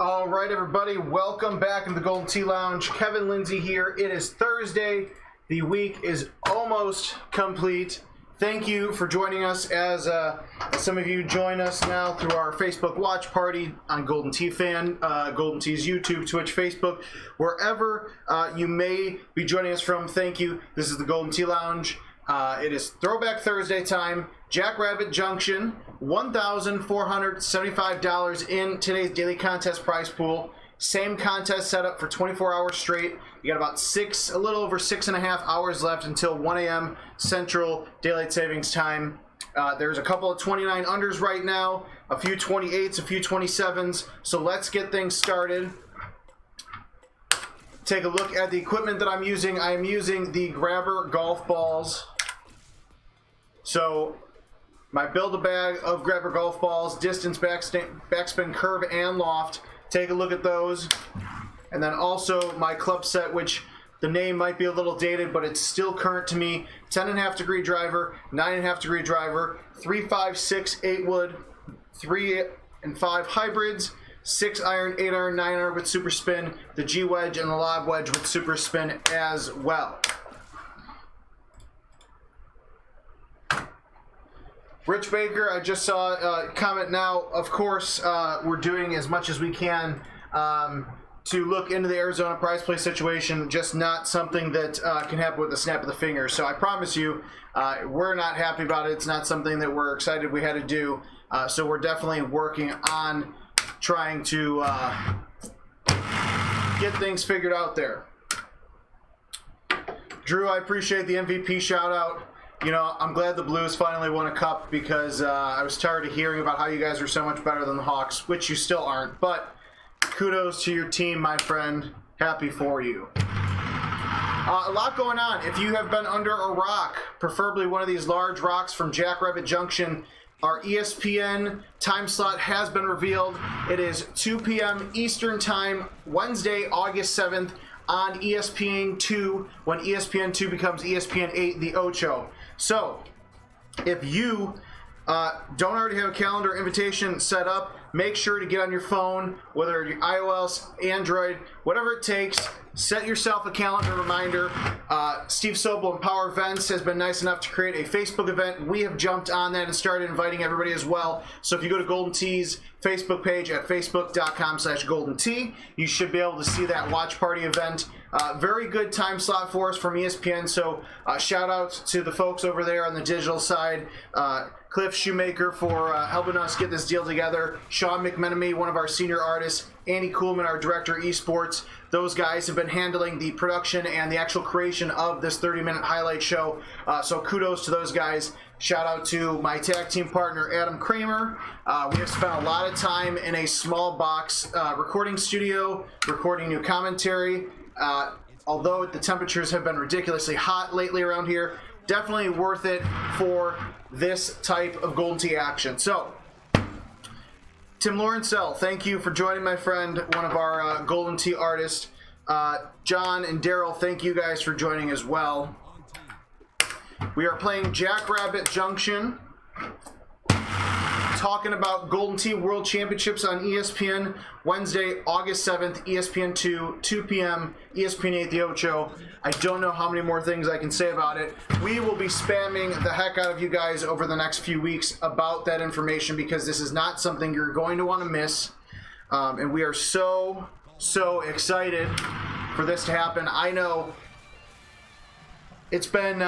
All right, everybody, welcome back into the Golden Tee Lounge. Kevin Lindsay here. It is Thursday. The week is almost complete. Thank you for joining us as some of you join us now through our Facebook watch party on Golden Tee Fan, Golden Tee's YouTube, Twitch, Facebook, wherever you may be joining us from. Thank you. This is the Golden Tee Lounge. It is Throwback Thursday time. Jackrabbit Junction, $1,475 in today's daily contest prize pool. Same contest setup for 24 hours straight. You got about a little over 6.5 hours left until 1 a.m. Central Daylight Savings Time. There's a couple of 29 unders right now, a few 28s, a few 27s. So let's get things started. Take a look at the equipment that I'm using. I am using the Grabber golf balls. So my Build-A-Bag of Grabber golf balls, distance, backspin, curve, and loft. Take a look at those. And then also my club set, which the name might be a little dated, but it's still current to me. 10.5 degree driver, 9.5 degree driver, 3, 5, 6, 8 wood, 3 and 5 hybrids, 6 iron, 8 iron, 9 iron with super spin, the G wedge and the lob wedge with super spin as well. Rich Baker, I just saw a comment now. Of course, we're doing as much as we can to look into the Arizona prize play situation, just not something that can happen with a snap of the finger. So I promise you, we're not happy about it. It's not something that we're excited we had to do. So we're definitely working on trying to get things figured out there. Drew, I appreciate the MVP shout out. You know, I'm glad the Blues finally won a cup because I was tired of hearing about how you guys are so much better than the Hawks, which you still aren't. But kudos to your team, my friend. Happy for you. A lot going on. If you have been under a rock, preferably one of these large rocks from Jackrabbit Junction, our ESPN time slot has been revealed. It is 2 p.m. Eastern Time, Wednesday, August 7th, on ESPN 2, when ESPN 2 becomes ESPN 8, the Ocho. So, if you don't already have a calendar invitation set up, make sure to get on your phone, whether you're iOS, Android, whatever it takes. Set yourself a calendar reminder. Steve Sobel and Power Events has been nice enough to create a Facebook event. We have jumped on that and started inviting everybody as well. So if you go to Golden Tee's Facebook page at facebook.com/Golden Tee, you should be able to see that watch party event. Very good time slot for us from ESPN. So shout out to the folks over there on the digital side. Cliff Shoemaker for helping us get this deal together. Sean McMenemy, one of our senior artists. Andy Kuhlman, our director of esports. Those guys have been handling the production and the actual creation of this 30-minute highlight show. So kudos to those guys. Shout out to my tag team partner, Adam Kramer. We have spent a lot of time in a small box recording studio, recording new commentary. Although the temperatures have been ridiculously hot lately around here, definitely worth it for this type of Golden Tee action. So, Tim Lawrencell, thank you for joining, my friend, one of our Golden Tee artists. John and Daryl, thank you guys for joining as well. We are playing Jackrabbit Junction, talking about Golden Tee World Championships on ESPN, Wednesday, August 7th, ESPN 2, 2 p.m., ESPN 8, the Ocho. I don't know how many more things I can say about it. We will be spamming the heck out of you guys over the next few weeks about that information because this is not something you're going to want to miss. And we are so excited for this to happen. I know it's been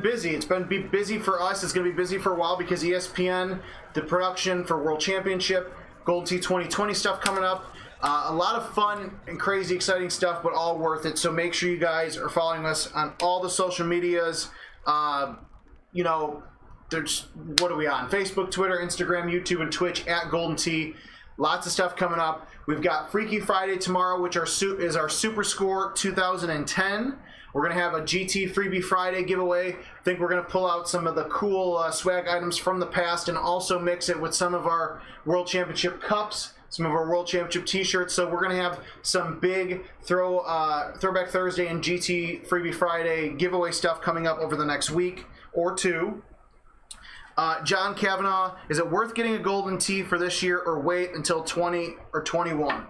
busy. It's been busy for us. It's going to be busy for a while because ESPN, the production for World Championship, Golden Tee 2020 stuff coming up. A lot of fun and crazy, exciting stuff, but all worth it. So make sure you guys are following us on all the social medias. You know, there's, what are we on? Facebook, Twitter, Instagram, YouTube, and Twitch at Golden Tee. Lots of stuff coming up. We've got Freaky Friday tomorrow, which is our Super Score 2010. We're going to have a GT Freebie Friday giveaway. I think we're going to pull out some of the cool swag items from the past and also mix it with some of our World Championship cups, some of our World Championship t-shirts. So we're going to have some big Throwback Thursday and GT Freebie Friday giveaway stuff coming up over the next week or two. John Kavanaugh, is it worth getting a golden tee for this year or wait until 20 or 21?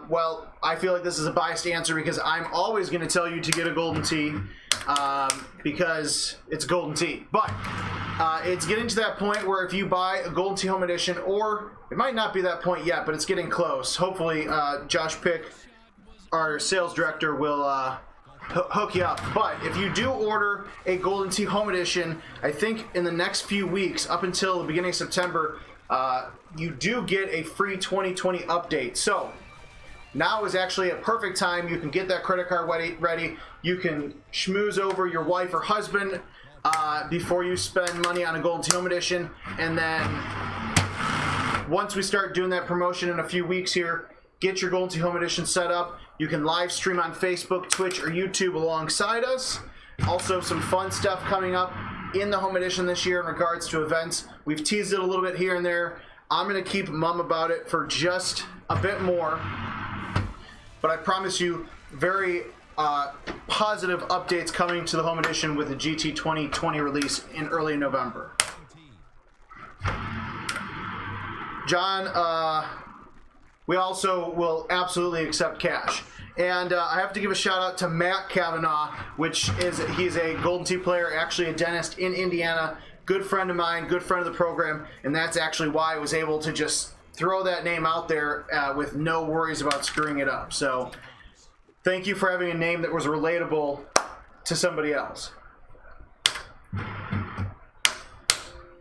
Well, I feel like this is a biased answer because I'm always going to tell you to get a golden tee because it's a golden tee. But it's getting to that point where if you buy a golden tee home edition, or it might not be that point yet, but it's getting close. Hopefully, Josh Pick, our sales director, will hook you up. But if you do order a golden tee home edition, I think in the next few weeks, up until the beginning of September, you do get a free 2020 update. So now is actually a perfect time. You can get that credit card ready. You can schmooze over your wife or husband before you spend money on a golden tee home edition. And then once we start doing that promotion in a few weeks here, get your golden tee home edition set up. You can live stream on Facebook, Twitch, or YouTube alongside us. Also, some fun stuff coming up in the home edition this year in regards to events. We've teased it a little bit here and there. I'm going to keep mum about it for just a bit more. But I promise you, very positive updates coming to the home edition with the GT 2020 release in early November. John, we also will absolutely accept cash. And I have to give a shout out to Matt Kavanaugh, he's a golden tee player, actually a dentist in Indiana, good friend of mine, good friend of the program, and that's actually why I was able to just throw that name out there with no worries about screwing it up. So thank you for having a name that was relatable to somebody else.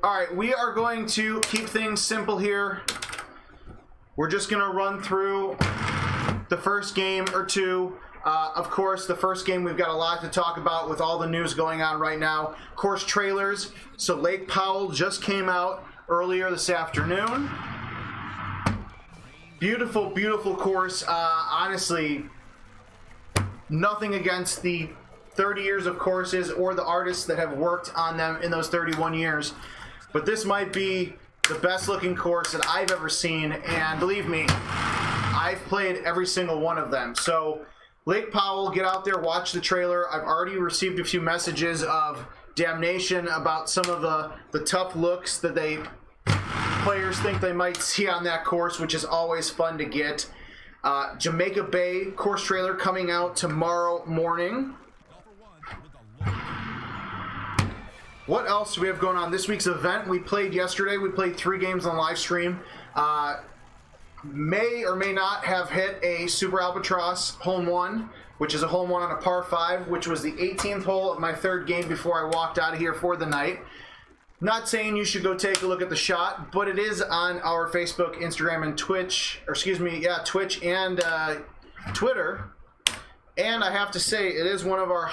All right, we are going to keep things simple here. We're just going to run through the first game or two. Of course, the first game, we've got a lot to talk about with all the news going on right now. Course trailers. So Lake Powell just came out earlier this afternoon. Beautiful, beautiful course. Honestly, nothing against the 30 years of courses or the artists that have worked on them in those 31 years. But this might be the best looking course that I've ever seen, and believe me, I've played every single one of them. So Lake Powell, get out there, watch the trailer. I've already received a few messages of damnation about some of the tough looks that players think they might see on that course, which is always fun to get. Jamaica Bay course trailer coming out tomorrow morning. What else do we have going on? This week's event, we played yesterday. We played 3 games on live stream. May or may not have hit a Super Albatross hole 1, which is a hole 1 on a par 5, which was the 18th hole of my 3rd game before I walked out of here for the night. Not saying you should go take a look at the shot, but it is on our Facebook, Instagram, and Twitch, Twitch and Twitter. And I have to say, it is one of our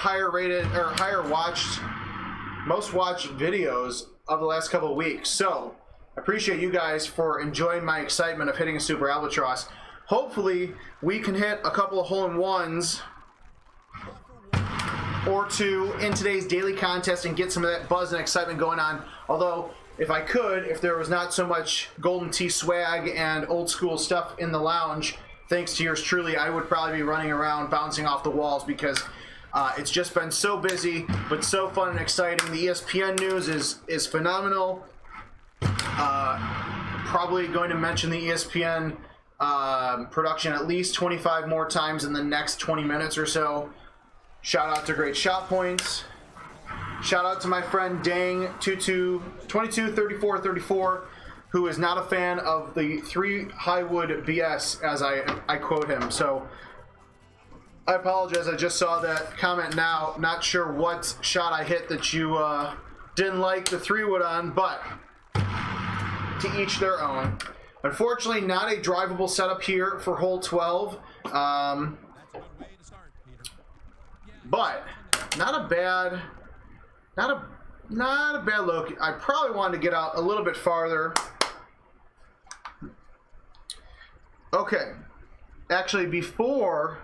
most watched videos of the last couple of weeks. So I appreciate you guys for enjoying my excitement of hitting a Super Albatross. Hopefully we can hit a couple of hole-in-ones or 2 in today's daily contest and get some of that buzz and excitement going on. Although if there was not so much golden tee swag and old school stuff in the lounge, thanks to yours truly, I would probably be running around bouncing off the walls because it's just been so busy, but so fun and exciting. The ESPN news is phenomenal. Probably going to mention the ESPN production at least 25 more times in the next 20 minutes or so. Shout out to Great Shot Points. Shout out to my friend Dang 223434, who is not a fan of the 3 Highwood BS, as I quote him. So I apologize, I just saw that comment now. Not sure what shot I hit that you didn't like the 3-wood on, but to each their own. Unfortunately, not a drivable setup here for hole 12. But not a bad look. I probably wanted to get out a little bit farther. Okay. Actually, before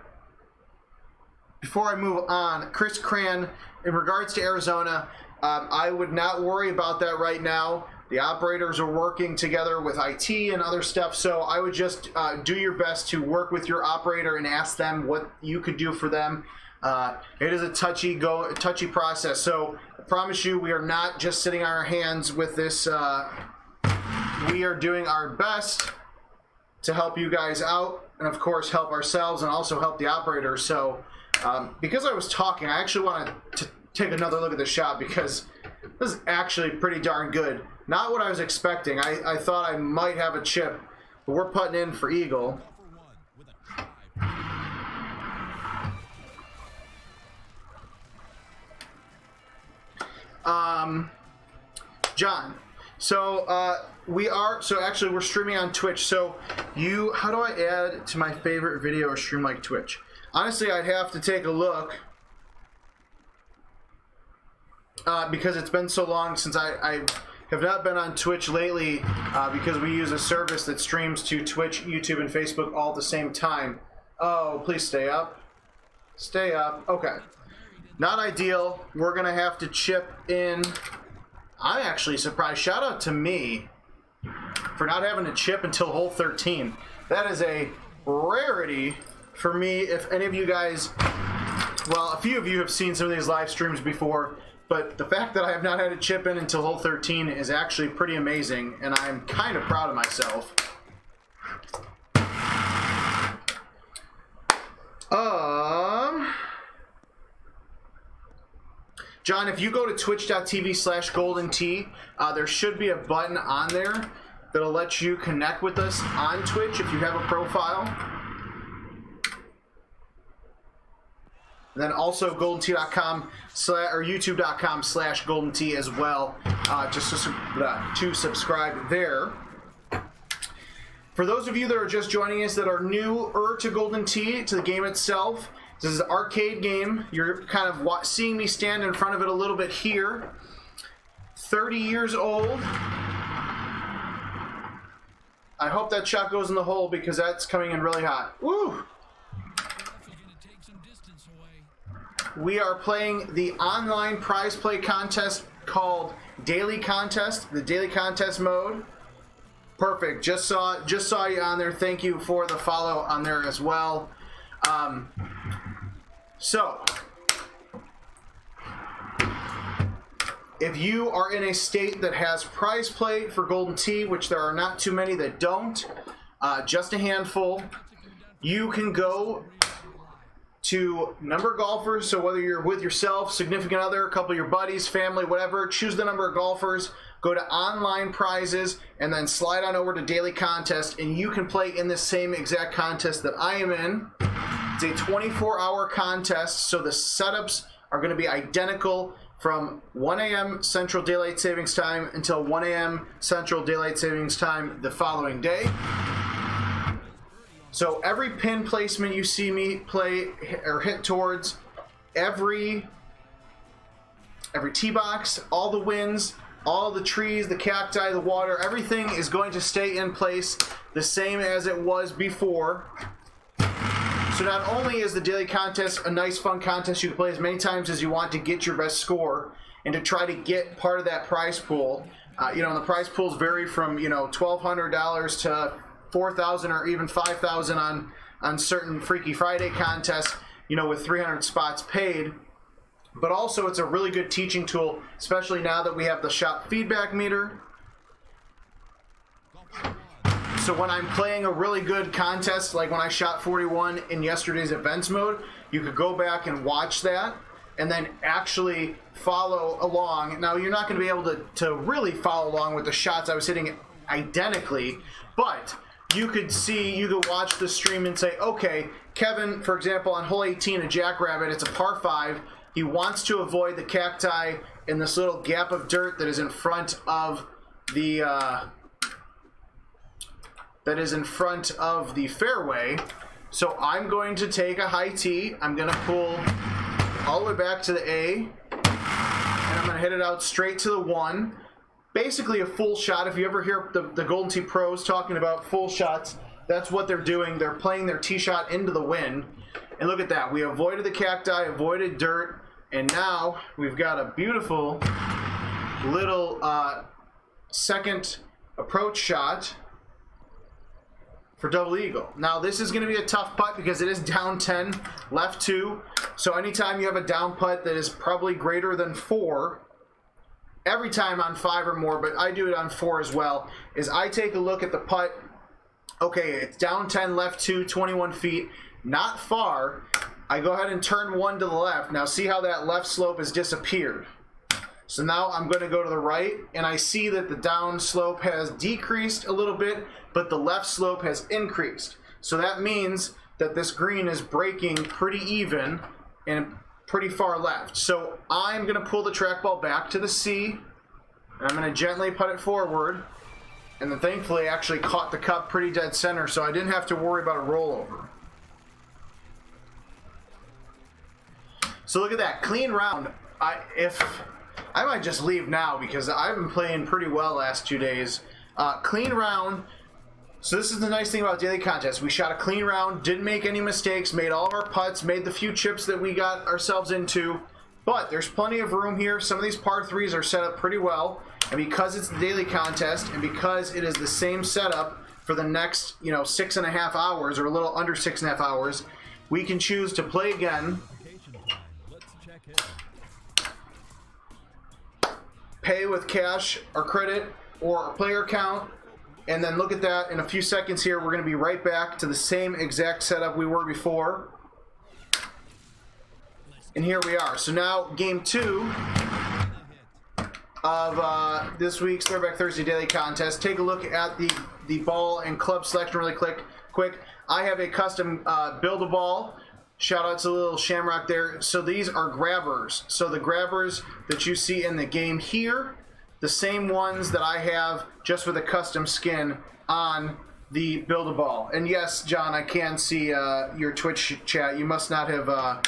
I move on, Chris Cran, in regards to Arizona, I would not worry about that right now. The operators are working together with IT and other stuff, so I would just do your best to work with your operator and ask them what you could do for them. It is a touchy process, so I promise you, we are not just sitting on our hands with this. We are doing our best to help you guys out, and of course help ourselves and also help the operators. So because I was talking, I actually wanted to take another look at the shot because this is actually pretty darn good. Not what I was expecting. I thought I might have a chip, but we're putting in for Eagle. John, so we're streaming on Twitch. So how do I add to my favorite video or stream like Twitch? Honestly, I'd have to take a look because it's been so long since I have not been on Twitch lately because we use a service that streams to Twitch, YouTube, and Facebook all at the same time. Oh, please stay up. Stay up. Okay. Not ideal. We're going to have to chip in. I'm actually surprised. Shout out to me for not having to chip until hole 13. That is a rarity for me. If any of you guys, well, a few of you have seen some of these live streams before, but the fact that I have not had to chip in until hole 13 is actually pretty amazing, and I'm kind of proud of myself. John, if you go to twitch.tv/GoldenT, there should be a button on there that'll let you connect with us on Twitch if you have a profile. And then also GoldenT.com or YouTube.com/GoldenT as well, just to subscribe there. For those of you that are just joining us that are newer to GoldenT, to the game itself, this is an arcade game. You're kind of seeing me stand in front of it a little bit here. 30 years old. I hope that shot goes in the hole because that's coming in really hot. Woo! We are playing the online prize play contest called Daily Contest, the Daily Contest mode. Perfect. Just saw you on there. Thank you for the follow on there as well. So, if you are in a state that has prize play for GoldenT, which there are not too many that don't, just a handful, you can go to number golfers. So whether you're with yourself, significant other, a couple of your buddies, family, whatever, choose the number of golfers, go to online prizes, and then slide on over to daily contest, and you can play in the same exact contest that I am in. It's a 24-hour contest, so the setups are going to be identical from 1 a.m. Central Daylight Savings Time until 1 a.m. Central Daylight Savings Time the following day. So every pin placement you see me play or hit towards, every tee box, all the winds, all the trees, the cacti, the water, everything is going to stay in place the same as it was before. So not only is the daily contest a nice fun contest you can play as many times as you want to get your best score and to try to get part of that prize pool. The prize pools vary from $1,200 to $4,000 or even $5,000 on certain Freaky Friday contests, with 300 spots paid. But also it's a really good teaching tool, especially now that we have the shot feedback meter. So when I'm playing a really good contest, like when I shot 41 in yesterday's events mode, you could go back and watch that and then actually follow along. Now, you're not going to be able to really follow along with the shots I was hitting identically, but you could watch the stream and say, okay, Kevin, for example, on hole 18 at Jackrabbit, it's a par 5. He wants to avoid the cacti in this little gap of dirt that is in front of the fairway. So I'm going to take a high tee. I'm going to pull all the way back to the A, and I'm going to hit it out straight to the 1. Basically a full shot. If you ever hear the GoldenT pros talking about full shots, that's what they're doing. They're playing their tee shot into the wind. And look at that. We avoided the cacti, avoided dirt, and now we've got a beautiful little second approach shot for double eagle. Now this is going to be a tough putt because it is down 10, left 2. So anytime you have a down putt that is probably greater than 4, every time on 5 or more, but I do it on 4 as well, is I take a look at the putt. Okay, it's down 10, left 2, 21 feet, not far. I go ahead and turn 1 to the left. Now see how that left slope has disappeared. So now I'm going to go to the right, and I see that the down slope has decreased a little bit, but the left slope has increased. So that means that this green is breaking pretty even and pretty far left. So I'm going to pull the trackball back to the C, and I'm going to gently putt it forward. And then thankfully I actually caught the cup pretty dead center, so I didn't have to worry about a rollover. So look at that, clean round. I might just leave now because I've been playing pretty well last 2 days. Clean round. So this is the nice thing about daily contests. We shot a clean round, didn't make any mistakes, made all of our putts, made the few chips that we got ourselves into. But there's plenty of room here. Some of these par 3s are set up pretty well. And because it's the daily contest, and because it is the same setup for the next, 6.5 hours, or a little under 6.5 hours, we can choose to play again, pay with cash or credit or a player account, and then look at that. In a few seconds here, we're going to be right back to the same exact setup we were before. And here we are. So now game 2 of this week's Throwback Thursday Daily Contest. Take a look at the ball and club selection really quick. I have a custom Build-A-Ball. Shout out to the little Shamrock there. So these are grabbers. So the grabbers that you see in the game here, the same ones that I have just with a custom skin on the Build-A-Ball. And yes, John, I can see your Twitch chat. You must not have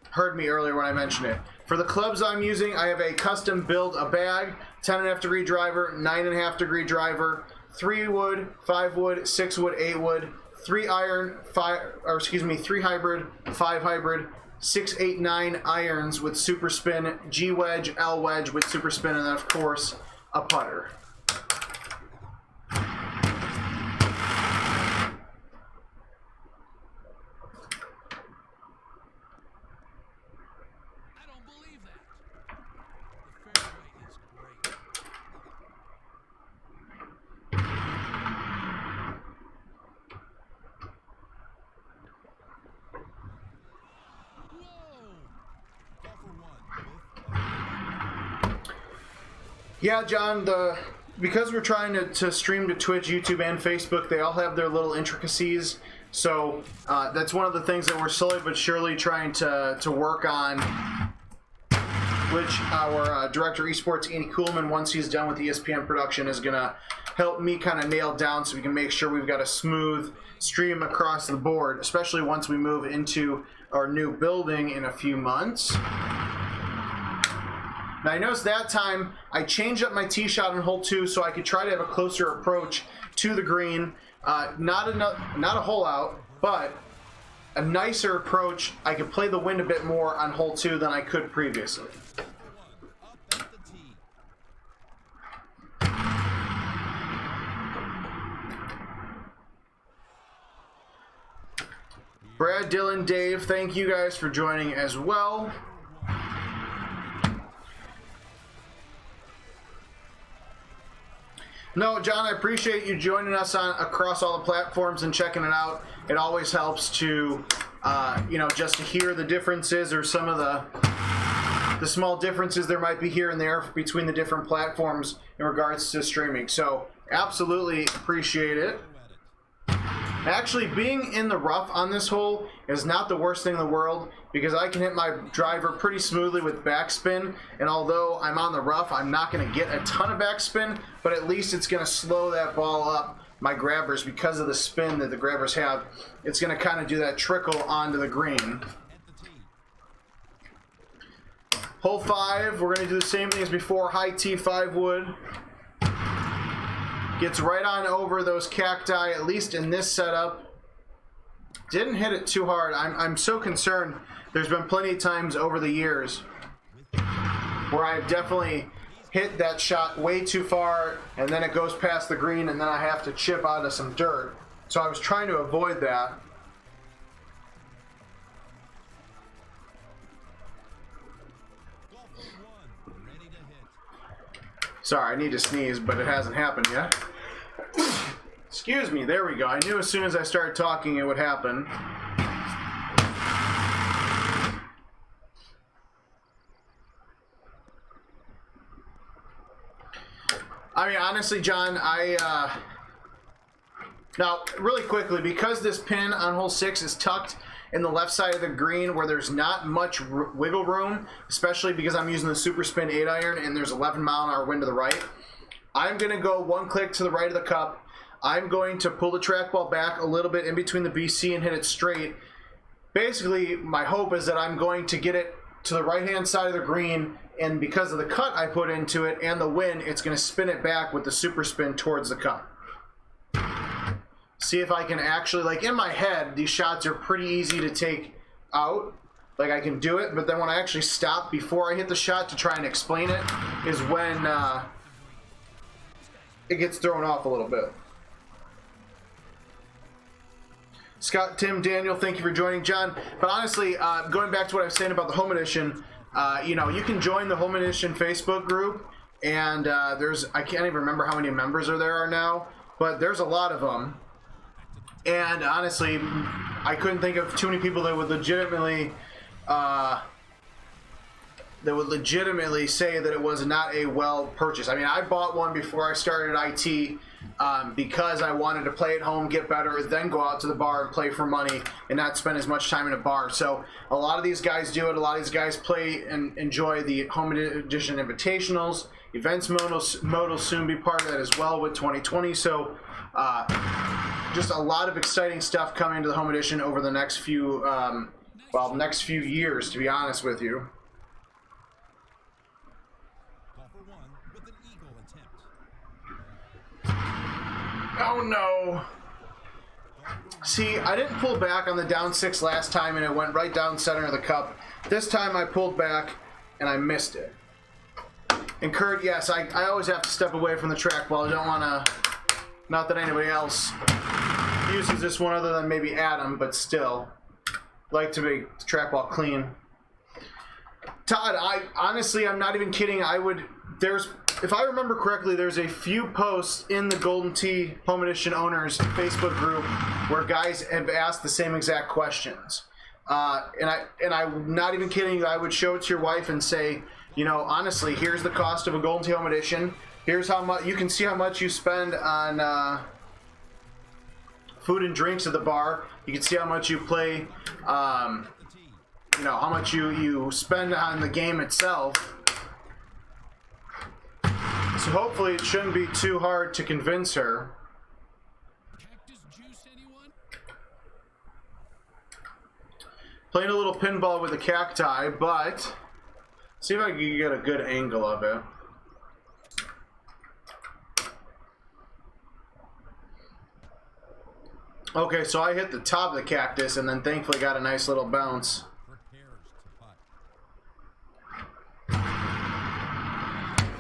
heard me earlier when I mentioned it. For the clubs I'm using, I have a custom Build-A-Bag, 10.5 degree driver, 9.5 degree driver, 3 wood, 5 wood, 6 wood, 8 wood, 3 iron, 3 hybrid, 5 hybrid, 6, 8, 9 irons with super spin, G wedge, L wedge with super spin, and then of course a putter. Yeah, John, because we're trying to stream to Twitch, YouTube, and Facebook, they all have their little intricacies. So that's one of the things that we're slowly but surely trying to work on, which our director of esports, Andy Kuhlman, once he's done with ESPN production, is going to help me kind of nail down so we can make sure we've got a smooth stream across the board, especially once we move into our new building in a few months. Now I noticed that time I changed up my tee shot on hole 2 so I could try to have a closer approach to the green. Not a hole out, but a nicer approach. I could play the wind a bit more on hole 2 than I could previously. Brad, Dylan, Dave, thank you guys for joining as well. No, John, I appreciate you joining us across all the platforms and checking it out. It always helps to, just to hear the differences or some of the small differences there might be here and there between the different platforms in regards to streaming. So, absolutely appreciate it. Actually, being in the rough on this hole is not the worst thing in the world because I can hit my driver pretty smoothly with backspin, and although I'm on the rough, I'm not going to get a ton of backspin, but at least it's going to slow that ball up, my grabbers, because of the spin that the grabbers have. It's going to kind of do that trickle onto the green. Hole 5, we're going to do the same thing as before, high tee 5 wood. Gets right on over those cacti, at least in this setup. Didn't hit it too hard. I'm so concerned. There's been plenty of times over the years where I've definitely hit that shot way too far, and then it goes past the green, and then I have to chip out of some dirt. So I was trying to avoid that. Sorry, I need to sneeze, but it hasn't happened yet. Excuse me, there we go. I knew as soon as I started talking it would happen. I mean, honestly, John, now, really quickly, because this pin on hole 6 is tucked in the left side of the green where there's not much wiggle room, especially because I'm using the Super Spin 8-iron and there's 11-mile-an-hour wind to the right, I'm going to go one click to the right of the cup. I'm going to pull the trackball back a little bit in between the BC and hit it straight. Basically, my hope is that I'm going to get it to the right-hand side of the green, and because of the cut I put into it and the wind, it's going to spin it back with the Super Spin towards the cup. See if I can actually, like in my head, these shots are pretty easy to take out. Like I can do it, but then when I actually stop before I hit the shot to try and explain it is when it gets thrown off a little bit. Scott, Tim, Daniel, thank you for joining. John, but honestly, going back to what I was saying about the Home Edition, you know, you can join the Home Edition Facebook group, and there's, I can't even remember how many members there are now, but there's a lot of them. And honestly, I couldn't think of too many people that would legitimately say that it was not a well purchase. I mean, I bought one before I started IT because I wanted to play at home, get better, then go out to the bar and play for money and not spend as much time in a bar. So a lot of these guys do it. A lot of these guys play and enjoy the Home Edition Invitationals. Events mode will soon be part of that as well with 2020. So just a lot of exciting stuff coming to the Home Edition over the next few, next few years, to be honest with you. Oh no! See, I didn't pull back on the down 6 last time and it went right down center of the cup. This time I pulled back and I missed it. And Kurt, yes, I always have to step away from the trackball. I don't want to, not that anybody else uses this one other than maybe Adam, but still, like to make the trackball clean. Todd, honestly, I'm not even kidding. If I remember correctly, there's a few posts in the Golden Tee Home Edition owners Facebook group where guys have asked the same exact questions. And I'm not even kidding you. I would show it to your wife and say, you know, honestly, here's the cost of a Golden Tee Home Edition. Here's how much you can see how much you spend on food and drinks at the bar. You can see how much you play, you know, how much you spend on the game itself. So hopefully it shouldn't be too hard to convince her. Playing a little pinball with the cacti, but see if I can get a good angle of it. Okay, so I hit the top of the cactus and then thankfully got a nice little bounce.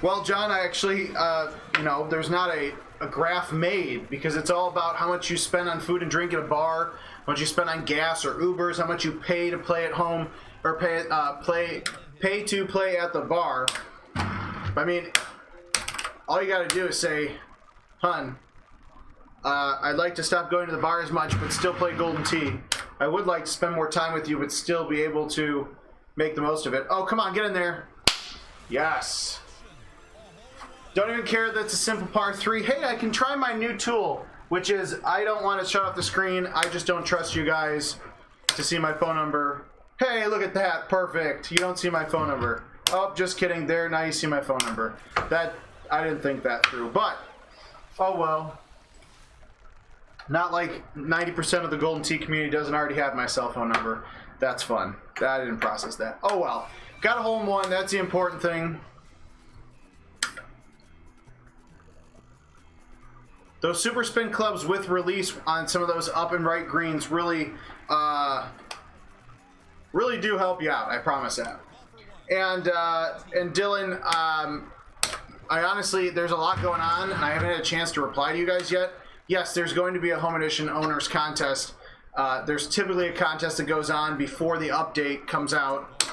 Well, John, I actually, you know, there's not a graph made because it's all about how much you spend on food and drink at a bar, how much you spend on gas or Ubers, how much you pay to play at home or pay to play at the bar. I mean, all you got to do is say, hun, I'd like to stop going to the bar as much but still play Golden Tee. I would like to spend more time with you but still be able to make the most of it. Oh, come on, get in there. Yes. Don't even care that's a simple par 3. Hey, I can try my new tool, which is I don't want to shut off the screen. I just don't trust you guys to see my phone number. Hey, look at that. Perfect. You don't see my phone number. Oh, just kidding. There, now you see my phone number. That, I didn't think that through, but, oh well. Not like 90% of the Golden Tee community doesn't already have my cell phone number. That's fun. I didn't process that. Oh well. Got a hole in one. That's the important thing. Those super spin clubs with release on some of those up and right greens really do help you out. I promise that. And Dylan, I honestly, there's a lot going on, and I haven't had a chance to reply to you guys yet. Yes, there's going to be a Home Edition Owners Contest. There's typically a contest that goes on before the update comes out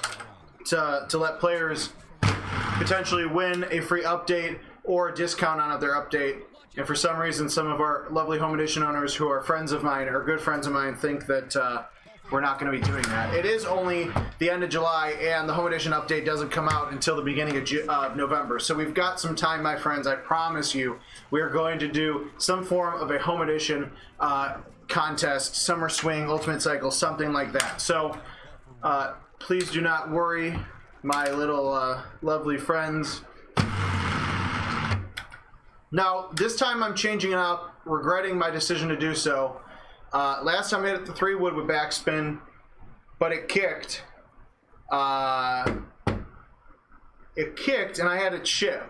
to let players potentially win a free update or a discount on their update. And for some reason, some of our lovely Home Edition owners who are friends of mine, or good friends of mine, think that we're not going to be doing that. It is only the end of July, and the Home Edition update doesn't come out until the beginning of November. So we've got some time, my friends. I promise you, we are going to do some form of a Home Edition contest, Summer Swing, Ultimate Cycle, something like that. So please do not worry, my little lovely friends. Now, this time I'm changing it up, regretting my decision to do so. Last time I hit the 3-wood with backspin, but it kicked. It kicked, and I had a chip.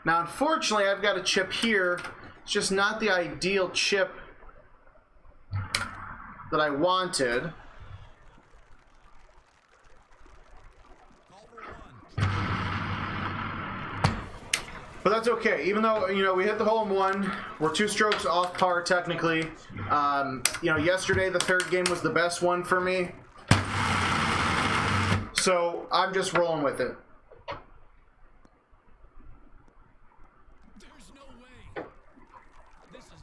Now, unfortunately, I've got a chip here. It's just not the ideal chip that I wanted. But that's okay. Even though, you know, we hit the hole in one, we're 2 strokes off par technically. You know, yesterday the 3rd game was the best one for me. So I'm just rolling with it. There's no way. This is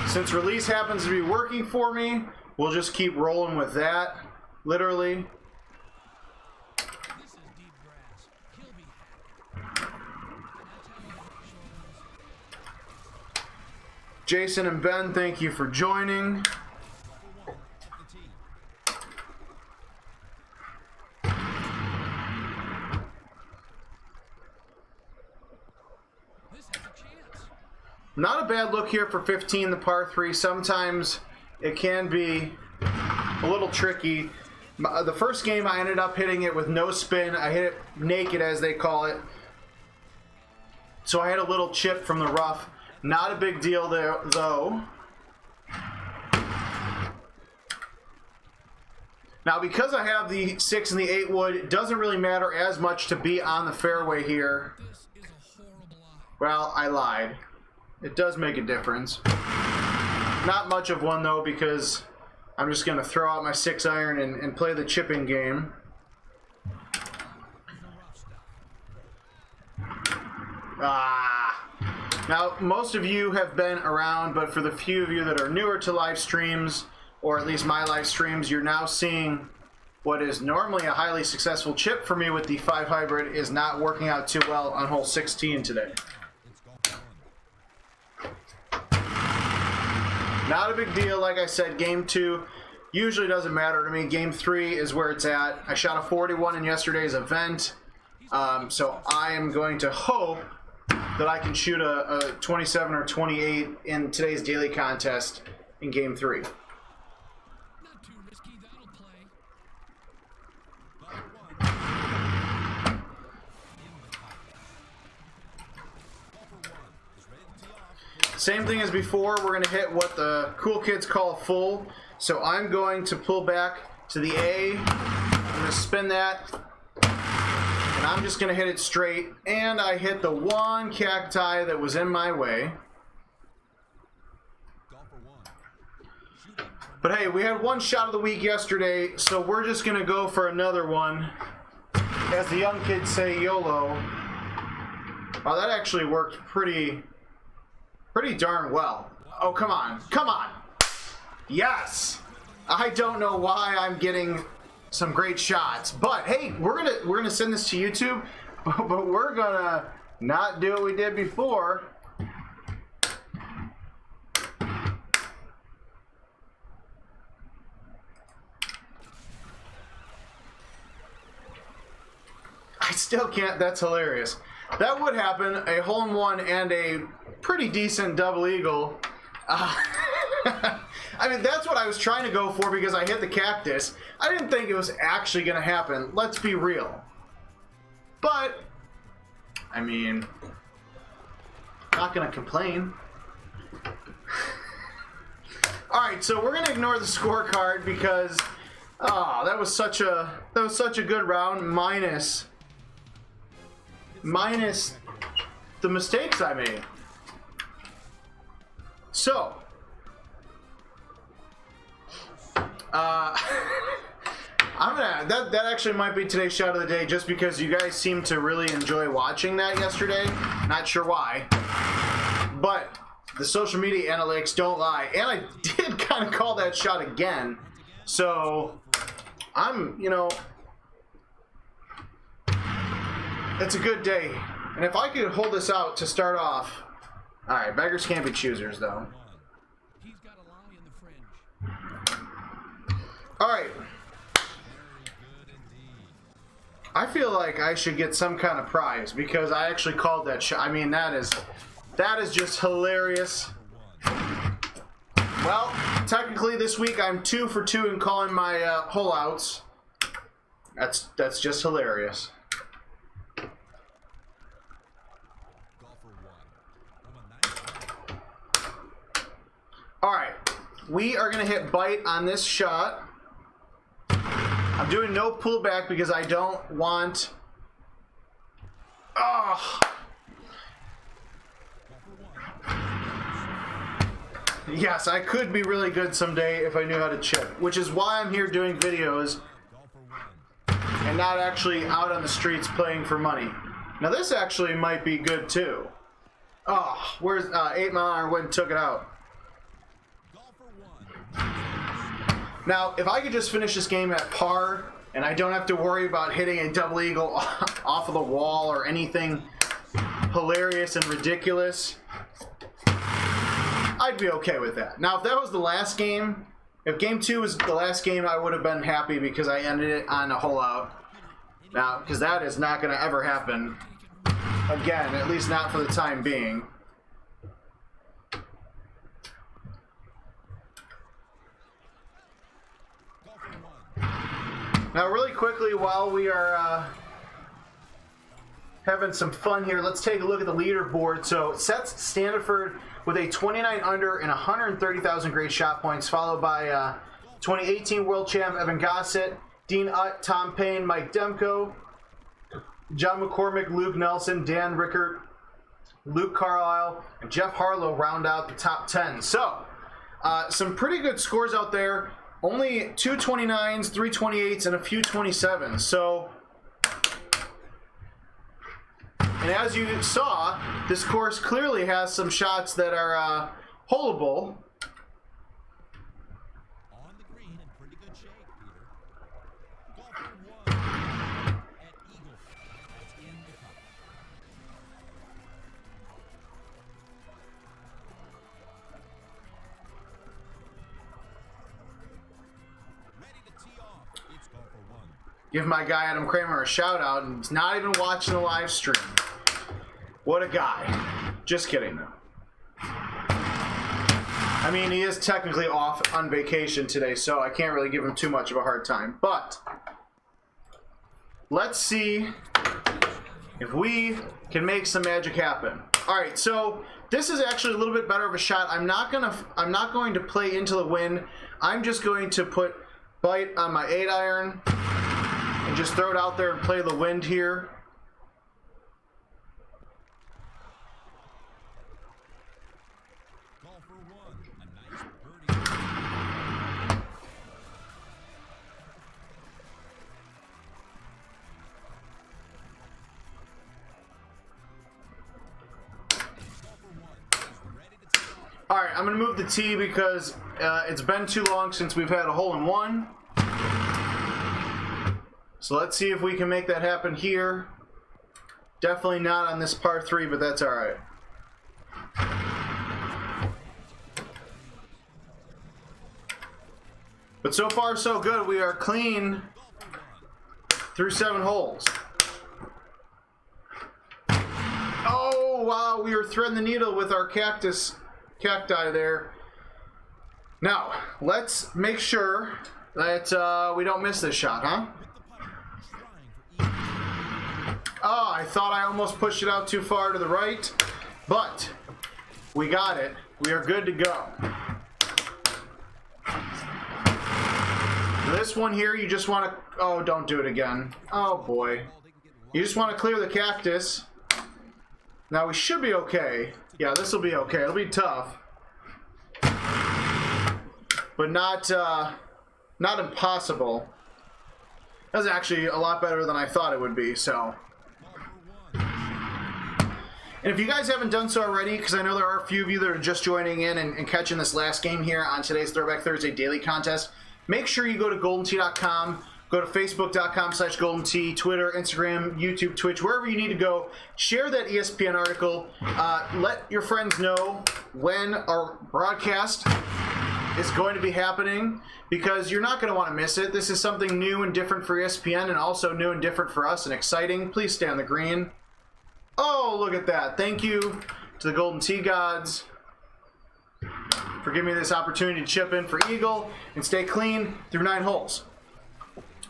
Since release happens to be working for me, we'll just keep rolling with that. Literally. Jason and Ben, thank you for joining. Not a bad look here for 15, the par 3. Sometimes it can be a little tricky. The first game I ended up hitting it with no spin. I hit it naked, as they call it. So I had a little chip from the rough. Not a big deal there, though. Now, because I have the 6 and the 8 wood, it doesn't really matter as much to be on the fairway here. Well, I lied. It does make a difference. Not much of one, though, because I'm just going to throw out my 6-iron and play the chipping game. Now, most of you have been around, but for the few of you that are newer to live streams, or at least my live streams, you're now seeing what is normally a highly successful chip for me with the 5 hybrid is not working out too well on hole 16 today. Not a big deal. Like I said, game 2 usually doesn't matter to me. Game 3 is where it's at. I shot a 41 in yesterday's event, so I am going to hope that I can shoot a 27 or 28 in today's daily contest in game 3. Not too risky, that'll play. Same thing as before, we're going to hit what the cool kids call a full. So I'm going to pull back to the A. I'm going to spin that. And I'm just going to hit it straight. And I hit the one cacti that was in my way. But hey, we had one shot of the week yesterday, so we're just going to go for another one. As the young kids say, YOLO. Oh, that actually worked pretty darn well. Oh, come on. Come on. Yes. I don't know why I'm getting some great shots, but hey, we're gonna send this to YouTube, but we're gonna not do what we did before. I still can't. That's hilarious. That would happen. A hole-in-one and a pretty decent double eagle. I mean, that's what I was trying to go for because I hit the cactus. I didn't think it was actually going to happen. Let's be real. But, I mean, not going to complain. Alright, so we're going to ignore the scorecard because, that was such a good round, minus the mistakes I made. So, That actually might be today's shot of the day, just because you guys seem to really enjoy watching that yesterday. Not sure why, but the social media analytics don't lie, and I did kind of call that shot again. So it's a good day, and if I could hold this out to start off. All right, beggars can't be choosers, though. He's got a lie in the fringe. All right. I feel like I should get some kind of prize because I actually called that shot. I mean, that is just hilarious. Well, technically this week I'm 2 for 2 in calling my hole outs. That's just hilarious. All right, we are gonna hit bite on this shot. I'm doing no pullback because I don't want. Oh. Yes, I could be really good someday if I knew how to chip, which is why I'm here doing videos and not actually out on the streets playing for money. Now this actually might be good too. Oh, where's 8 mile an hour wind took it out. Now, if I could just finish this game at par and I don't have to worry about hitting a double eagle off of the wall or anything hilarious and ridiculous, I'd be okay with that. Now, if that was the last game, if game 2 was the last game, I would have been happy because I ended it on a hole out. Now, because that is not going to ever happen again, at least not for the time being. Now, really quickly, while we are having some fun here, let's take a look at the leaderboard. So, it sets Standiford with a 29 under and 130,000 great shot points, followed by 2018 world champ Evan Gossett, Dean Utt, Tom Payne, Mike Demko, John McCormick, Luke Nelson, Dan Rickert, Luke Carlisle, and Jeff Harlow round out the top 10. So, some pretty good scores out there. Only 2 29s, 3 28s, and a few 27s. So, and as you saw, this course clearly has some shots that are holeable. On the green in pretty good shape, Peter. Golfer 1 at Eagle. That's in the cup. Ready to tee off. It's golfer 1. Give my guy Adam Kramer a shout out, and he's not even watching the live stream. What a guy. Just kidding, though. I mean, he is technically off on vacation today, so I can't really give him too much of a hard time. But let's see if we can make some magic happen. All right, so this is actually a little bit better of a shot. I'm not going to play into the wind. I'm just going to put bite on my 8-iron and just throw it out there and play the wind here. Golfer 1, a nice birdie. All right, I'm going to move the tee because it's been too long since we've had a hole-in-one. So let's see if we can make that happen here. Definitely not on this par 3, but that's all right. But so far, so good. We are clean through 7 holes. Oh, wow. We were threading the needle with our cacti there. Now, let's make sure that we don't miss this shot, huh? Oh, I thought I almost pushed it out too far to the right, but we got it. We are good to go. This one here, you just want to... Oh, don't do it again. Oh, boy. You just want to clear the cactus. Now, we should be okay. Yeah, this will be okay. It'll be tough. But not impossible. That was actually a lot better than I thought it would be, so. And if you guys haven't done so already, because I know there are a few of you that are just joining in and catching this last game here on today's Throwback Thursday Daily Contest, make sure you go to goldentee.com, go to facebook.com/goldentee, Twitter, Instagram, YouTube, Twitch, wherever you need to go. Share that ESPN article. Let your friends know when our broadcast is going to be happening, because you're not going to want to miss it. This is something new and different for ESPN, and also new and different for us and exciting. Please stay on the green. Oh, look at that. Thank you to the Golden Tee gods for giving me this opportunity to chip in for Eagle and stay clean through 9 holes.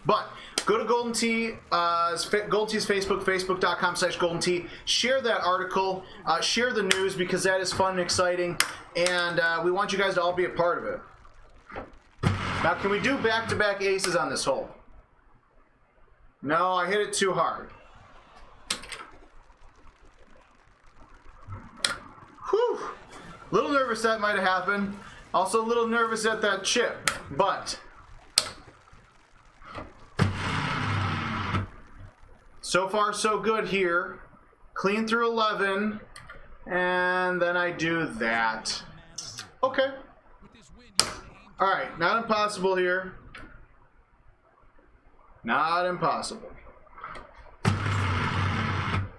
But go to Golden Tee, Golden Tee's Facebook, facebook.com/Golden Tee. Share that article. Share the news, because that is fun and exciting. And we want you guys to all be a part of it. Now, can we do back-to-back aces on this hole? No, I hit it too hard. Whew. A little nervous that might have happened. Also a little nervous at that chip, but so far so good here. Clean through 11, and then I do that. Okay. All right, not impossible here. Not impossible.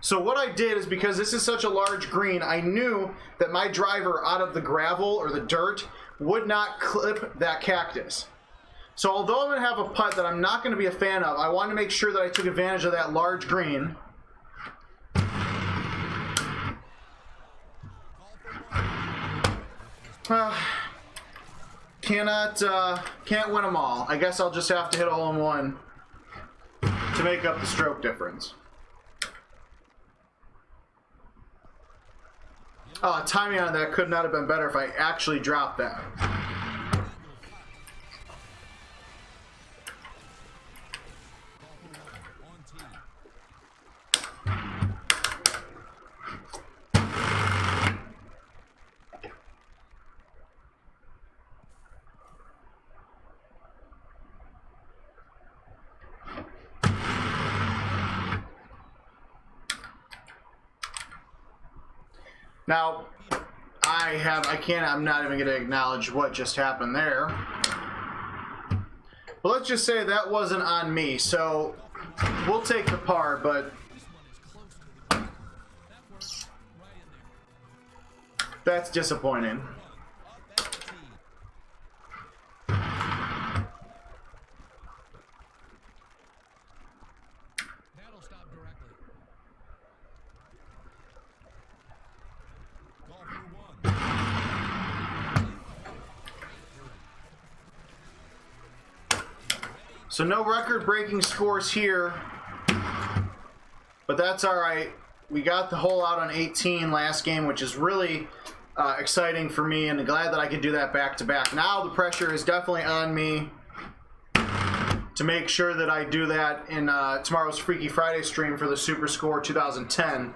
So what I did is, because this is such a large green, I knew that my driver out of the gravel or the dirt would not clip that cactus. So although I'm going to have a putt that I'm not going to be a fan of, I wanted to make sure that I took advantage of that large green. Can't win them all. I guess I'll just have to hit a hole in one to make up the stroke difference. Timing on that could not have been better if I actually dropped that. Now, I'm not even going to acknowledge what just happened there. But let's just say that wasn't on me, so we'll take the par, but that's disappointing. So no record-breaking scores here, but that's all right. We got the hole out on 18 last game, which is really exciting for me, and glad that I could do that back-to-back. Now the pressure is definitely on me to make sure that I do that in tomorrow's Freaky Friday stream for the Super Score 2010.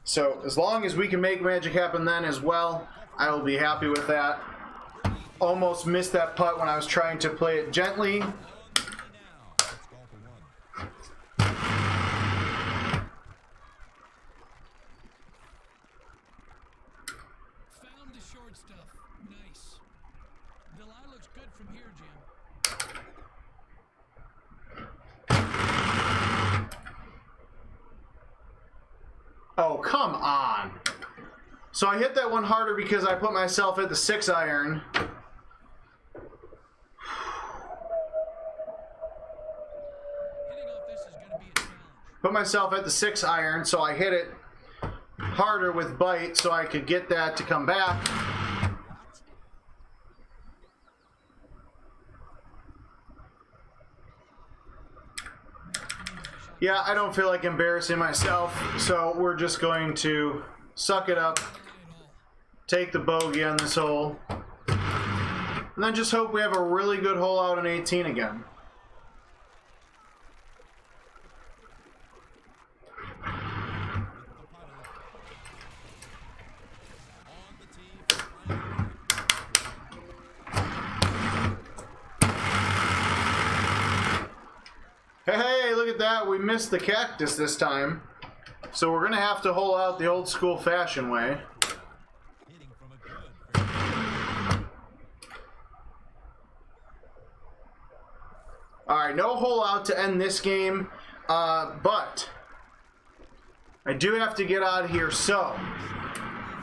So as long as we can make magic happen then as well, I will be happy with that. Almost missed that putt when I was trying to play it gently. Oh, come on. So I hit that one harder because I put myself at the 6-iron. Put myself at the 6-iron, so I hit it harder with bite so I could get that to come back. Yeah, I don't feel like embarrassing myself, so we're just going to suck it up, take the bogey on this hole, and then just hope we have a really good hole out on 18 again. that. We missed the cactus this time. So we're going to have to hole out the old school fashion way. Hitting from a good. All right, no hole out to end this game, but I do have to get out of here. So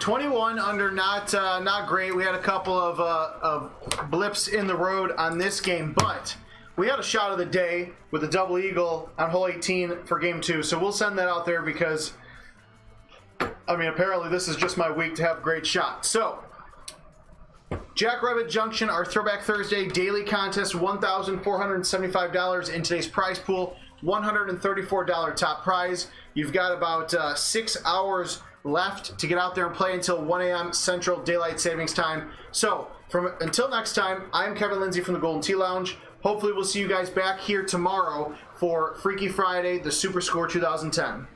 21 under, not great. We had a couple of blips in the road on this game, but we had a shot of the day with a double eagle on hole 18 for game 2. So we'll send that out there because, I mean, apparently this is just my week to have great shots. So Jackrabbit Junction, our Throwback Thursday daily contest, $1,475 in today's prize pool, $134 top prize. You've got about 6 hours left to get out there and play until 1 a.m. Central Daylight Savings Time. So until next time, I'm Kevin Lindsay from the Golden Tea Lounge. Hopefully we'll see you guys back here tomorrow for Freaky Friday, the Super Score 2010.